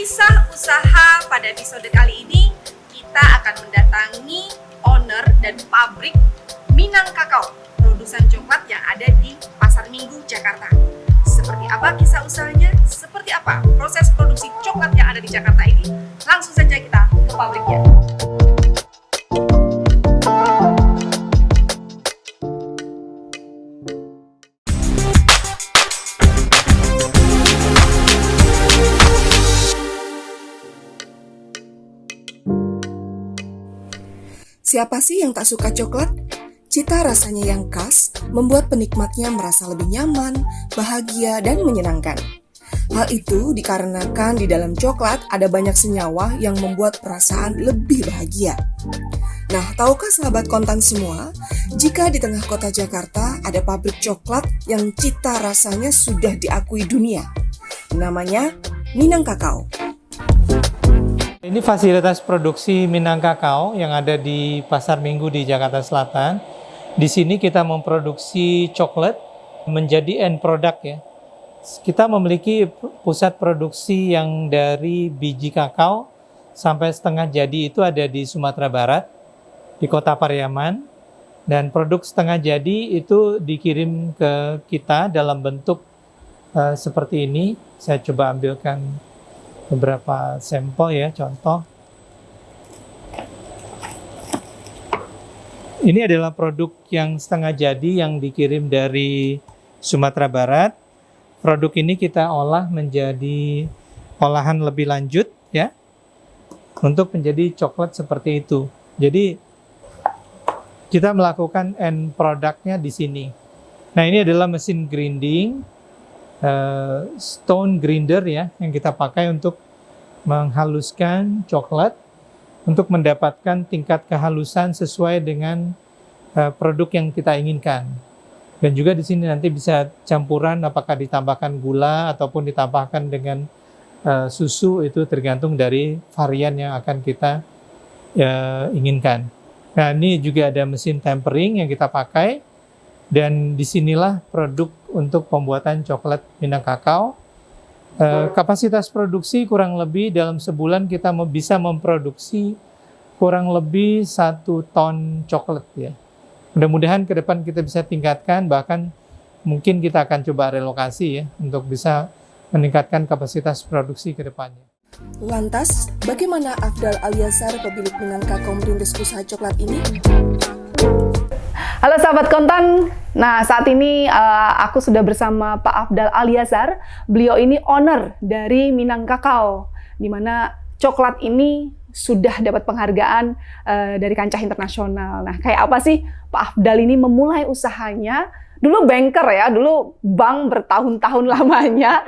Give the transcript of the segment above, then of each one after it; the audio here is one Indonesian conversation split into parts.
Kisah usaha pada episode kali ini kita akan mendatangi owner dan pabrik Minang Kakao, produsen coklat yang ada di Pasar Minggu, Jakarta. Seperti apa kisah usahanya? Seperti apa proses produksi coklat yang ada di Jakarta ini? Langsung saja kita ke pabriknya. Siapa sih yang tak suka coklat? Cita rasanya yang khas membuat penikmatnya merasa lebih nyaman, bahagia, dan menyenangkan. Hal itu dikarenakan di dalam coklat ada banyak senyawa yang membuat perasaan lebih bahagia. Nah, tahukah sahabat kontan semua, jika di tengah kota Jakarta ada pabrik coklat yang cita rasanya sudah diakui dunia. Namanya Minang Kakao. Ini fasilitas produksi Minang Kakao yang ada di Pasar Minggu di Jakarta Selatan. Di sini kita memproduksi coklat menjadi end product ya. Kita memiliki pusat produksi yang dari biji kakao sampai setengah jadi itu ada di Sumatera Barat, di Kota Pariaman. Dan produk setengah jadi itu dikirim ke kita dalam bentuk seperti ini. Saya coba ambilkan beberapa sampel ya, contoh. Ini adalah produk yang setengah jadi yang dikirim dari Sumatera Barat. Produk ini kita olah menjadi olahan lebih lanjut ya, untuk menjadi coklat seperti itu. Jadi kita melakukan end produknya di sini. Nah, ini adalah mesin grinding, stone grinder ya, yang kita pakai untuk menghaluskan coklat untuk mendapatkan tingkat kehalusan sesuai dengan produk yang kita inginkan. Dan juga di sini nanti bisa campuran apakah ditambahkan gula ataupun ditambahkan dengan susu, itu tergantung dari varian yang akan kita inginkan. Nah, ini juga ada mesin tempering yang kita pakai. Dan disinilah produk untuk pembuatan coklat Minang Kakao. Kapasitas produksi kurang lebih dalam sebulan kita bisa memproduksi kurang lebih 1 ton coklat ya. Mudah-mudahan ke depan kita bisa tingkatkan, bahkan mungkin kita akan coba relokasi ya untuk bisa meningkatkan kapasitas produksi ke depannya. Lantas, bagaimana Afdal Aliazar, pemilik Minang Kakao, merintis usaha coklat ini? Halo sahabat kontan, nah saat ini aku sudah bersama Pak Afdal Aliazar. Beliau ini owner dari Minang Kakao, di mana coklat ini sudah dapat penghargaan dari kancah internasional. Nah, kayak apa sih Pak Afdal ini memulai usahanya? Dulu banker ya, dulu bank bertahun-tahun lamanya.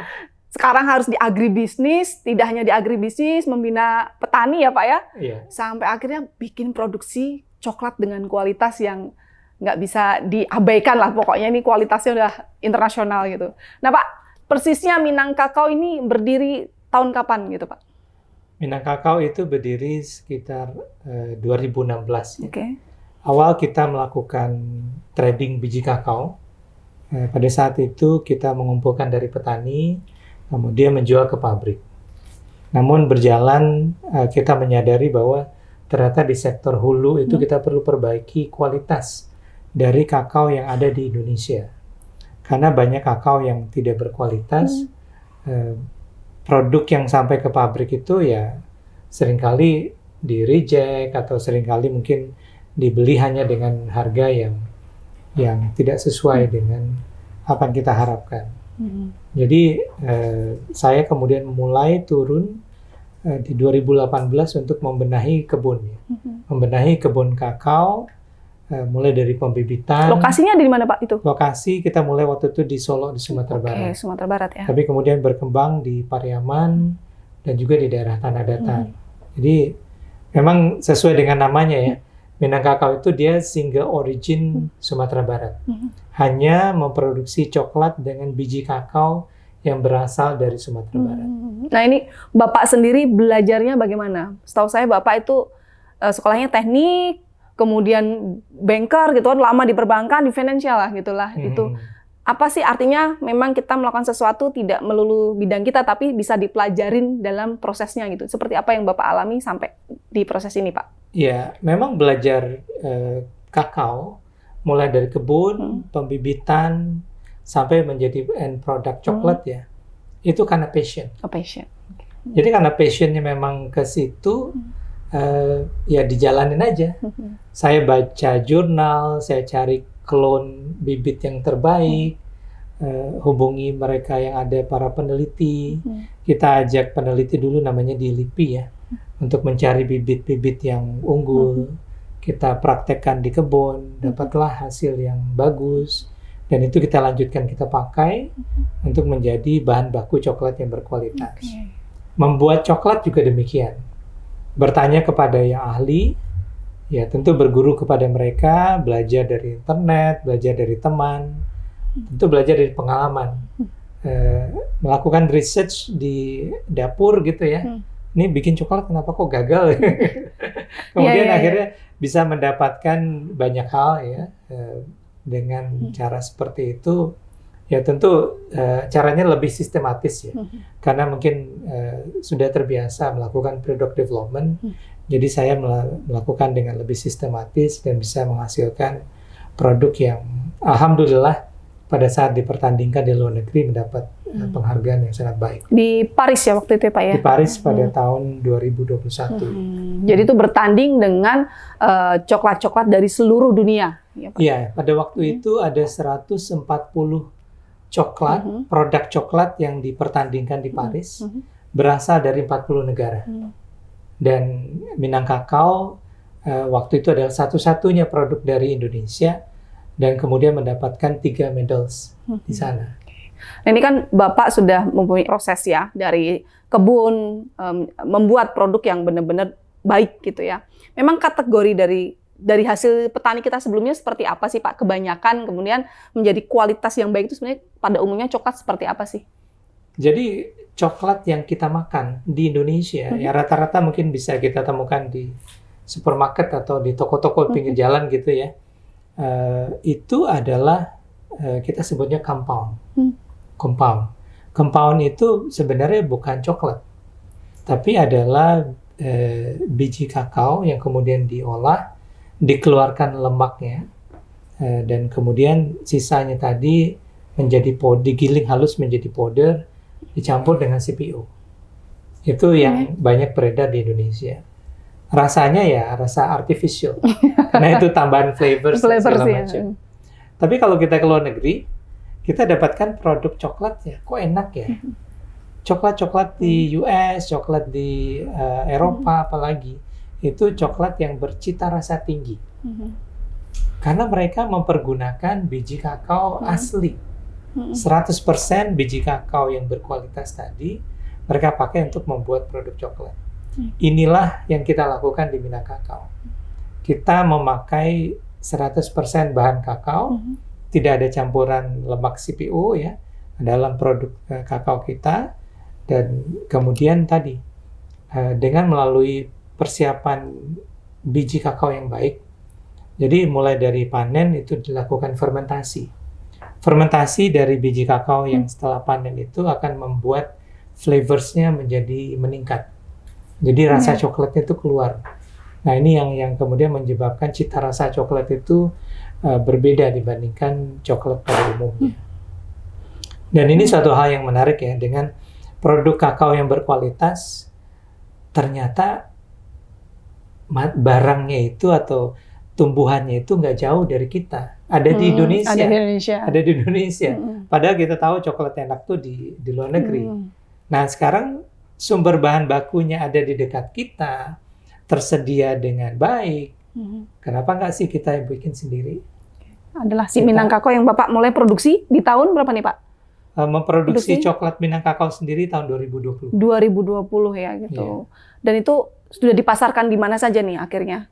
Sekarang harus di agribisnis, tidak hanya di agribisnis, membina petani ya Pak ya. Iya. Sampai akhirnya bikin produksi coklat dengan kualitas yang nggak bisa diabaikan lah, pokoknya ini kualitasnya udah internasional gitu. Nah Pak, persisnya Minang Kakao ini berdiri tahun kapan gitu Pak? Minang Kakao itu berdiri sekitar 2016 ya. Oke. Awal kita melakukan trading biji kakao. Pada saat itu kita mengumpulkan dari petani, kemudian menjual ke pabrik. Namun berjalan kita menyadari bahwa ternyata di sektor hulu itu kita perlu perbaiki kualitas dari kakao yang ada di Indonesia. Karena banyak kakao yang tidak berkualitas, produk yang sampai ke pabrik itu ya seringkali di-reject atau seringkali mungkin dibeli hanya dengan harga yang tidak sesuai dengan apa yang kita harapkan. Jadi saya kemudian mulai turun di 2018 untuk membenahi kebun ya. Membenahi kebun kakao, mulai dari pembibitan. Lokasinya di mana Pak itu? Lokasi kita mulai waktu itu di Solo, di Sumatera Barat. Oke, Sumatera Barat ya. Tapi kemudian berkembang di Pariaman dan juga di daerah Tanah Datar. Jadi memang sesuai dengan namanya ya, Minang Kakao itu dia single origin Sumatera Barat. Hanya memproduksi coklat dengan biji kakao yang berasal dari Sumatera Barat. Nah ini Bapak sendiri belajarnya bagaimana? Setahu saya Bapak itu sekolahnya teknik, kemudian banker gitu kan, lama di perbankan, di finansial lah gitulah. Itu apa sih artinya memang kita melakukan sesuatu tidak melulu bidang kita, tapi bisa dipelajarin dalam prosesnya gitu. Seperti apa yang Bapak alami sampai di proses ini, Pak? Ya, memang belajar kakao, mulai dari kebun, pembibitan, sampai menjadi end product coklat ya, itu karena passion. Passion. Jadi karena passionnya memang ke situ, ya dijalanin aja. Saya baca jurnal, saya cari klon bibit yang terbaik, hubungi mereka yang ada para peneliti. Kita ajak peneliti dulu namanya di LIPI ya, untuk mencari bibit-bibit yang unggul. Kita praktekkan di kebun, dapatlah hasil yang bagus. Dan itu kita lanjutkan, kita pakai untuk menjadi bahan baku coklat yang berkualitas. Membuat coklat juga demikian. Bertanya kepada yang ahli, ya tentu berguru kepada mereka, belajar dari internet, belajar dari teman, tentu belajar dari pengalaman. Melakukan research di dapur gitu ya. Ini bikin coklat kenapa kok gagal? Kemudian akhirnya bisa mendapatkan banyak hal ya. Dengan cara seperti itu, ya tentu caranya lebih sistematis ya. Karena mungkin sudah terbiasa melakukan product development, jadi saya melakukan dengan lebih sistematis dan bisa menghasilkan produk yang alhamdulillah pada saat dipertandingkan di luar negeri mendapat penghargaan yang sangat baik. Di Paris ya waktu itu ya Pak ya? Di Paris pada tahun 2021. Jadi itu bertanding dengan coklat-coklat dari seluruh dunia. Iya, pada waktu itu ada 140 coklat, produk coklat yang dipertandingkan di Paris, berasal dari 40 negara. Dan Minang Kakao waktu itu adalah satu-satunya produk dari Indonesia, dan kemudian mendapatkan 3 medals di sana. Nah, ini kan Bapak sudah mempunyai proses ya, dari kebun, membuat produk yang benar-benar baik gitu ya. Memang kategori dari hasil petani kita sebelumnya seperti apa sih Pak? Kebanyakan kemudian menjadi kualitas yang baik itu sebenarnya pada umumnya coklat seperti apa sih? Jadi coklat yang kita makan di Indonesia ya rata-rata mungkin bisa kita temukan di supermarket atau di toko-toko pinggir jalan gitu ya. Itu adalah kita sebutnya compound. Compound itu sebenarnya bukan coklat, tapi adalah biji kakao yang kemudian diolah, dikeluarkan lemaknya, dan kemudian sisanya tadi menjadi digiling halus menjadi powder, dicampur dengan CPO. Itu yang banyak beredar di Indonesia. Rasanya ya rasa artificial, karena itu tambahan flavors segala macam. Tapi kalau kita ke luar negeri, kita dapatkan produk coklat ya, kok enak ya. Coklat-coklat di US, coklat di Eropa apalagi, itu coklat yang bercita rasa tinggi. Karena mereka mempergunakan biji kakao asli. 100% biji kakao yang berkualitas tadi, mereka pakai untuk membuat produk coklat. Inilah yang kita lakukan di Minang Kakao. Kita memakai 100% bahan kakao, tidak ada campuran lemak CPO ya, dalam produk kakao kita. Dan kemudian tadi, dengan melalui persiapan biji kakao yang baik, jadi mulai dari panen itu dilakukan fermentasi. Fermentasi dari biji kakao yang setelah panen itu akan membuat flavorsnya menjadi meningkat. Jadi rasa coklatnya itu keluar. Nah ini yang kemudian menyebabkan cita rasa coklat itu berbeda dibandingkan coklat pada umumnya. Dan ini suatu hal yang menarik ya, dengan produk kakao yang berkualitas, ternyata barangnya itu atau tumbuhannya itu nggak jauh dari kita. Ada di Indonesia. Ada di Indonesia. Padahal kita tahu coklat enak tuh di luar negeri. Nah sekarang sumber bahan bakunya ada di dekat kita, tersedia dengan baik. Kenapa nggak sih kita yang bikin sendiri? Adalah si Minang Kakao yang Bapak mulai produksi di tahun berapa nih Pak? Memproduksi coklat Minang Kakao sendiri tahun 2020. 2020 ya gitu. Dan itu sudah dipasarkan di mana saja nih akhirnya?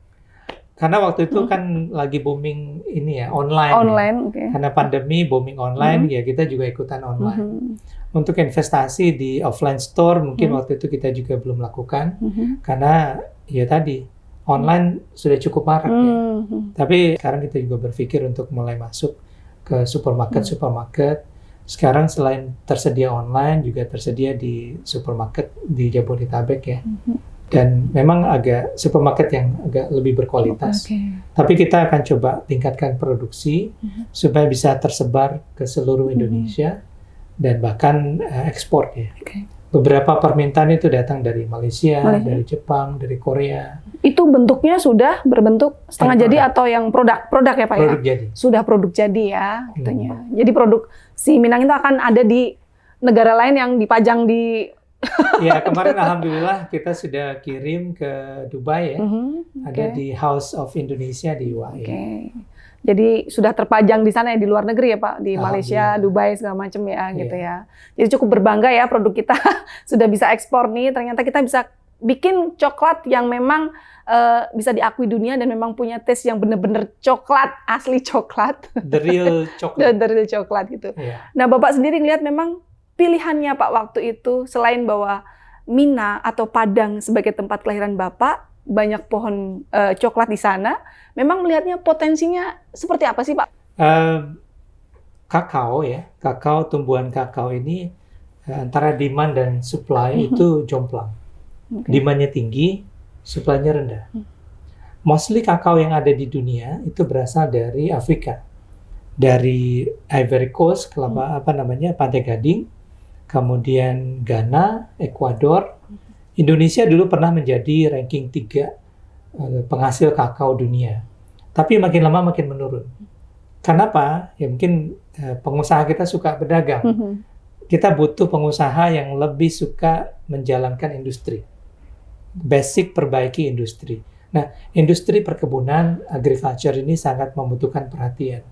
Karena waktu itu kan lagi booming ini ya, online. Ya. Karena pandemi booming online, ya kita juga ikutan online. Untuk investasi di offline store mungkin waktu itu kita juga belum lakukan, karena ya tadi online sudah cukup marak ya. Tapi sekarang kita juga berpikir untuk mulai masuk ke supermarket. Sekarang selain tersedia online, juga tersedia di supermarket di Jabodetabek ya. Dan memang supermarket yang agak lebih berkualitas. Tapi kita akan coba tingkatkan produksi supaya bisa tersebar ke seluruh Indonesia dan bahkan ekspor ya. Beberapa permintaan itu datang dari Malaysia, dari Jepang, dari Korea. Itu bentuknya sudah berbentuk setengah jadi atau yang produk ya Pak Produk ya? jadi. Sudah produk jadi ya, gitunya. Jadi produk si Minang itu akan ada di negara lain yang dipajang di. Ya, kemarin alhamdulillah kita sudah kirim ke Dubai ya. Ada di House of Indonesia di UAE. Jadi sudah terpajang di sana ya, di luar negeri ya Pak, di Malaysia, Dubai segala macam ya gitu ya. Jadi cukup berbangga ya produk kita sudah bisa ekspor nih. Ternyata kita bisa bikin coklat yang memang bisa diakui dunia dan memang punya taste yang benar-benar coklat, asli coklat. The real coklat. The real coklat gitu. Yeah. Nah Bapak sendiri ngelihat memang pilihannya Pak waktu itu, selain bahwa Minang atau Padang sebagai tempat kelahiran Bapak, banyak pohon coklat di sana, memang melihatnya potensinya seperti apa sih Pak? Kakao, tumbuhan kakao ini antara demand dan supply itu jomplang. Demand-nya tinggi, supply-nya rendah. Mostly kakao yang ada di dunia itu berasal dari Afrika. Dari Ivory Coast, Pantai Gading, kemudian Ghana, Ekuador. Indonesia dulu pernah menjadi ranking 3 penghasil kakao dunia. Tapi makin lama makin menurun. Kenapa? Ya mungkin pengusaha kita suka berdagang. Kita butuh pengusaha yang lebih suka menjalankan industri. Basic perbaiki industri. Nah, industri perkebunan, agriculture ini sangat membutuhkan perhatian.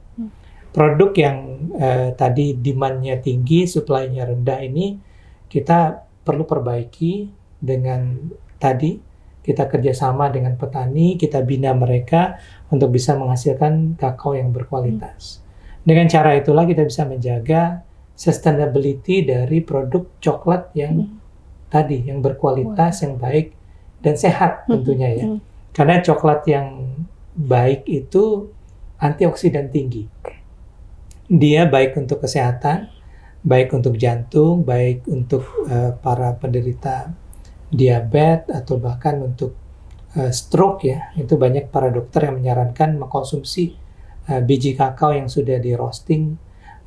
Produk yang tadi demand-nya tinggi, supply-nya rendah ini, kita perlu perbaiki dengan tadi, kita kerjasama dengan petani, kita bina mereka untuk bisa menghasilkan kakao yang berkualitas. Dengan cara itulah kita bisa menjaga sustainability dari produk coklat yang tadi, yang berkualitas, yang baik, dan sehat tentunya ya. Karena coklat yang baik itu antioksidan tinggi. Dia baik untuk kesehatan, baik untuk jantung, baik untuk para penderita diabetes atau bahkan untuk stroke ya. Itu banyak para dokter yang menyarankan mengkonsumsi biji kakao yang sudah di roasting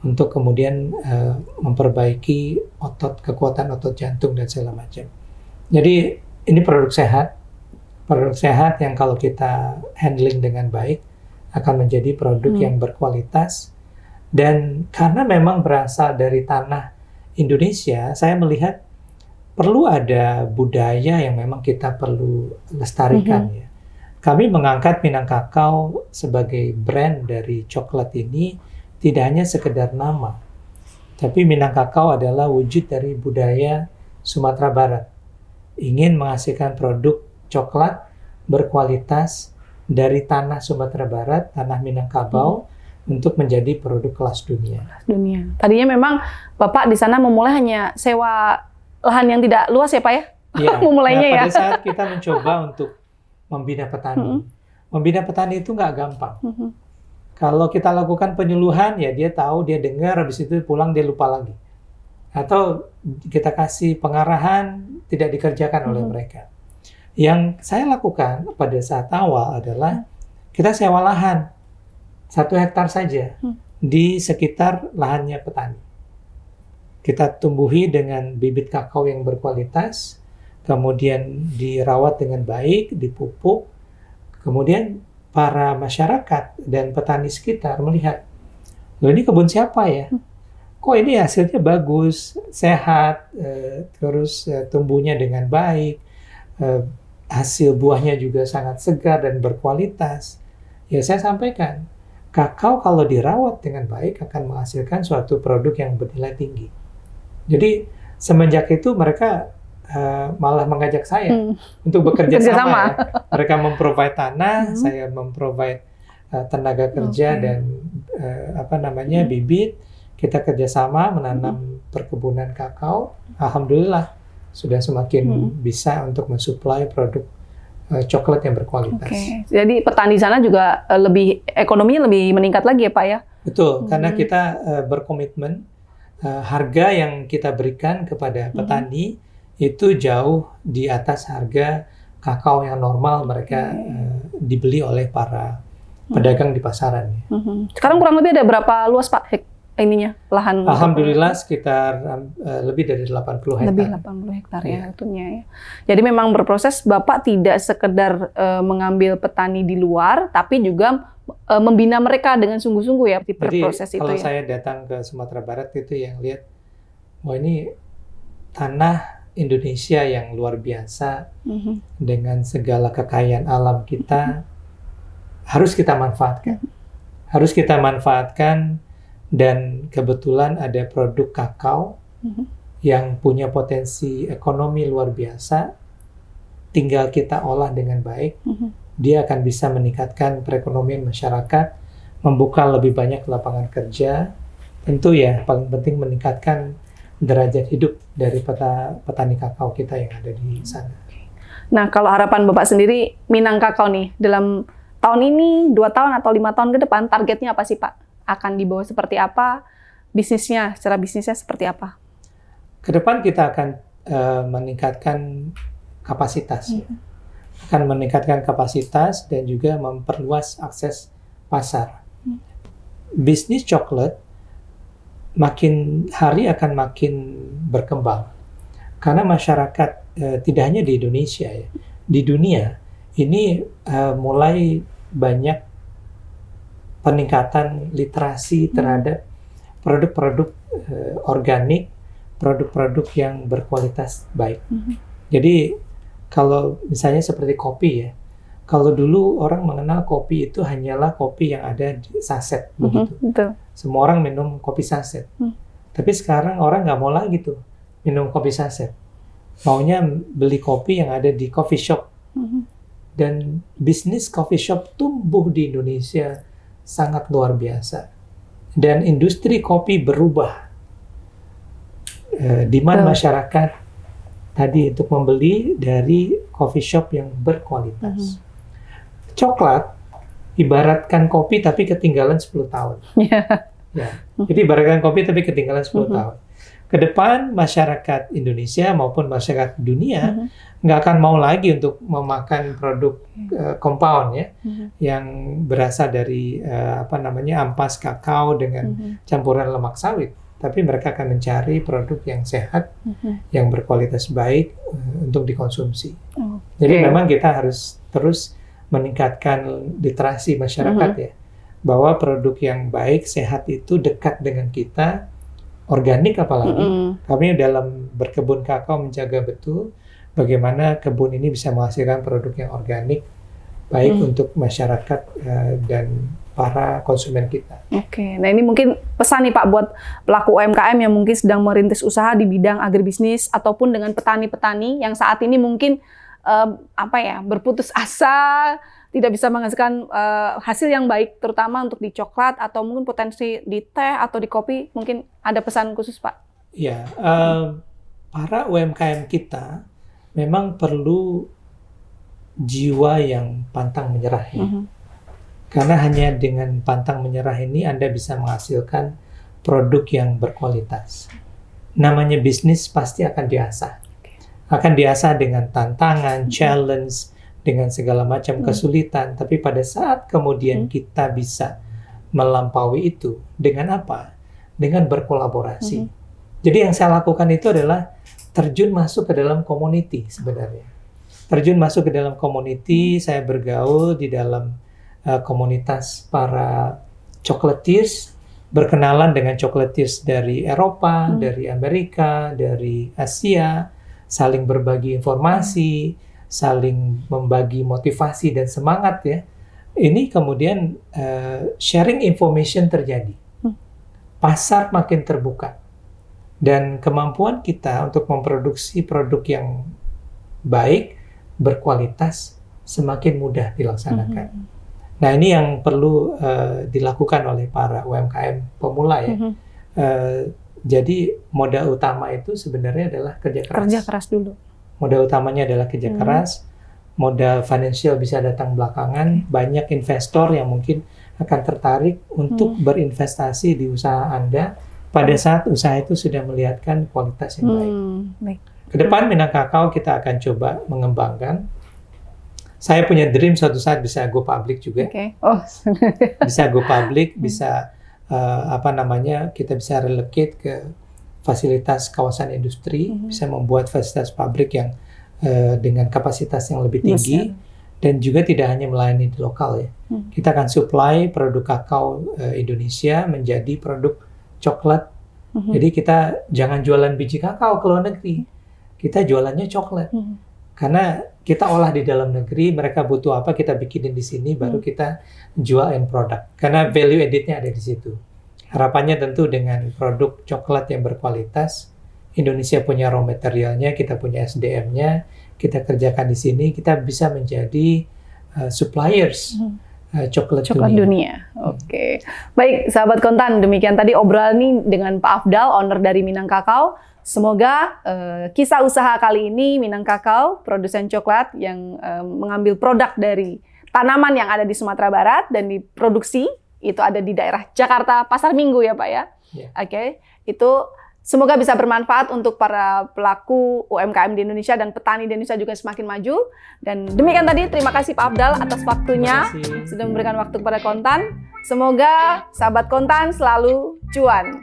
untuk kemudian memperbaiki kekuatan otot jantung dan segala macam. Jadi ini produk sehat yang kalau kita handling dengan baik akan menjadi produk yang berkualitas. Dan karena memang berasal dari tanah Indonesia, saya melihat perlu ada budaya yang memang kita perlu lestarikan ya. Kami mengangkat Minang Kakao sebagai brand dari coklat ini tidak hanya sekedar nama, tapi Minang Kakao adalah wujud dari budaya Sumatera Barat. Ingin menghasilkan produk coklat berkualitas dari tanah Sumatera Barat, tanah Minangkabau, untuk menjadi produk kelas dunia. Tadinya memang Bapak di sana memulai hanya sewa lahan yang tidak luas ya Pak ya? Ya, Memulainya pada saat kita mencoba untuk membina petani, membina petani itu nggak gampang. Kalau kita lakukan penyuluhan, ya dia tahu, dia dengar, habis itu pulang dia lupa lagi. Atau kita kasih pengarahan, tidak dikerjakan oleh mereka. Yang saya lakukan pada saat awal adalah kita sewa lahan 1 hektar saja di sekitar lahannya petani. Kita tumbuhi dengan bibit kakao yang berkualitas, kemudian dirawat dengan baik, dipupuk, kemudian para masyarakat dan petani sekitar melihat, loh ini kebun siapa ya? Kok ini hasilnya bagus, sehat, terus tumbuhnya dengan baik, hasil buahnya juga sangat segar dan berkualitas. Ya saya sampaikan, kakao kalau dirawat dengan baik akan menghasilkan suatu produk yang bernilai tinggi. Jadi semenjak itu mereka malah mengajak saya untuk bekerja sama. Ya. Mereka memprovide tanah, saya memprovide tenaga kerja dan bibit. Kita kerjasama menanam perkebunan kakao. Alhamdulillah sudah semakin bisa untuk mensuplai produk coklat yang berkualitas. Jadi petani sana juga ekonominya lebih meningkat lagi ya Pak ya? Betul, karena kita berkomitmen harga yang kita berikan kepada petani itu jauh di atas harga kakao yang normal mereka dibeli oleh para pedagang di pasaran. Sekarang kurang lebih ada berapa luas Pak lahan? Alhamdulillah sekitar lebih dari 80 hektar. Lebih 80 hektar ya itunya ya. Jadi memang berproses Bapak tidak sekedar mengambil petani di luar, tapi juga membina mereka dengan sungguh-sungguh ya di proses itu kalau ya. saya datang ke Sumatera Barat itu yang lihat, wah ini tanah Indonesia yang luar biasa dengan segala kekayaan alam kita harus kita manfaatkan. Harus kita manfaatkan. Dan kebetulan ada produk kakao yang punya potensi ekonomi luar biasa, tinggal kita olah dengan baik, dia akan bisa meningkatkan perekonomian masyarakat, membuka lebih banyak lapangan kerja, tentu ya paling penting meningkatkan derajat hidup dari petani kakao kita yang ada di sana. Nah, kalau harapan Bapak sendiri Minang Kakao nih, dalam tahun ini, 2 tahun atau 5 tahun ke depan, targetnya apa sih Pak? Akan dibawa seperti apa, secara bisnisnya seperti apa? Ke depan kita akan meningkatkan kapasitas, akan meningkatkan kapasitas dan juga memperluas akses pasar. Bisnis coklat makin hari akan makin berkembang karena masyarakat tidak hanya di Indonesia ya, di dunia ini mulai banyak peningkatan literasi terhadap produk-produk organik, produk-produk yang berkualitas baik. Jadi kalau misalnya seperti kopi ya, kalau dulu orang mengenal kopi itu hanyalah kopi yang ada di saset begitu. Betul. Semua orang minum kopi saset. Tapi sekarang orang nggak mau lagi tuh minum kopi saset. Maunya beli kopi yang ada di coffee shop. Dan bisnis coffee shop tumbuh di Indonesia sangat luar biasa. Dan industri kopi berubah. Demand masyarakat tadi untuk membeli dari coffee shop yang berkualitas. Coklat ibaratkan kopi tapi ketinggalan 10 tahun. Ya. Jadi ibaratkan kopi tapi ketinggalan 10 tahun. Ke depan masyarakat Indonesia maupun masyarakat dunia nggak akan mau lagi untuk memakan produk compound ya, yang berasal dari ampas kakao dengan campuran lemak sawit. Tapi mereka akan mencari produk yang sehat, yang berkualitas baik untuk dikonsumsi. Jadi memang kita harus terus meningkatkan literasi masyarakat ya, bahwa produk yang baik, sehat itu dekat dengan kita. Organik apalagi, kami dalam berkebun kakao menjaga betul bagaimana kebun ini bisa menghasilkan produk yang organik, baik untuk masyarakat dan para konsumen kita. Oke, nah ini mungkin pesan nih Pak buat pelaku UMKM yang mungkin sedang merintis usaha di bidang agribisnis ataupun dengan petani-petani yang saat ini mungkin berputus asa, tidak bisa menghasilkan hasil yang baik, terutama untuk di coklat atau mungkin potensi di teh atau di kopi, mungkin ada pesan khusus Pak? Ya, para UMKM kita memang perlu jiwa yang pantang menyerah ya. Karena hanya dengan pantang menyerah ini Anda bisa menghasilkan produk yang berkualitas. Namanya bisnis pasti akan diasah. Akan diasah dengan tantangan, challenge, dengan segala macam kesulitan, tapi pada saat kemudian kita bisa melampaui itu, dengan apa? Dengan berkolaborasi. Jadi yang saya lakukan itu adalah terjun masuk ke dalam community sebenarnya. Terjun masuk ke dalam community, saya bergaul di dalam komunitas para chocolatiers, berkenalan dengan chocolatiers dari Eropa, dari Amerika, dari Asia, saling berbagi informasi, saling membagi motivasi dan semangat ya. Ini kemudian sharing information terjadi. Pasar makin terbuka. Dan kemampuan kita untuk memproduksi produk yang baik, berkualitas, semakin mudah dilaksanakan. Nah ini yang perlu dilakukan oleh para UMKM pemula ya. Jadi modal utama itu sebenarnya adalah kerja keras. Kerja keras dulu. Modal utamanya adalah kerja keras, modal finansial bisa datang belakangan, banyak investor yang mungkin akan tertarik untuk berinvestasi di usaha Anda pada saat usaha itu sudah melihatkan kualitas yang baik. Baik. Ke depan Minang Kakao kita akan coba mengembangkan. Saya punya dream suatu saat bisa go public juga. Oke. Oh, Bisa go public, bisa kita bisa relocate ke fasilitas kawasan industri, bisa membuat fasilitas pabrik yang dengan kapasitas yang lebih tinggi, dan juga tidak hanya melayani di lokal ya. Kita akan supply produk kakao Indonesia menjadi produk coklat. Jadi kita jangan jualan biji kakao ke luar negeri, kita jualannya coklat. Karena kita olah di dalam negeri, mereka butuh apa kita bikinin di sini, baru kita jual end product. Karena value added-nya ada di situ. Harapannya tentu dengan produk coklat yang berkualitas, Indonesia punya raw materialnya, kita punya SDM-nya, kita kerjakan di sini, kita bisa menjadi suppliers coklat dunia. Oke. Baik, sahabat Kontan, demikian tadi obrolan ini dengan Pak Afdal, owner dari Minang Kakao. Semoga kisah usaha kali ini Minang Kakao, produsen coklat yang mengambil produk dari tanaman yang ada di Sumatera Barat dan diproduksi, itu ada di daerah Jakarta, Pasar Minggu ya Pak ya? Yeah. Oke, itu semoga bisa bermanfaat untuk para pelaku UMKM di Indonesia dan petani di Indonesia juga semakin maju. Dan demikian tadi, terima kasih Pak Afdal atas waktunya, sudah memberikan waktu kepada Kontan. Semoga sahabat Kontan selalu cuan.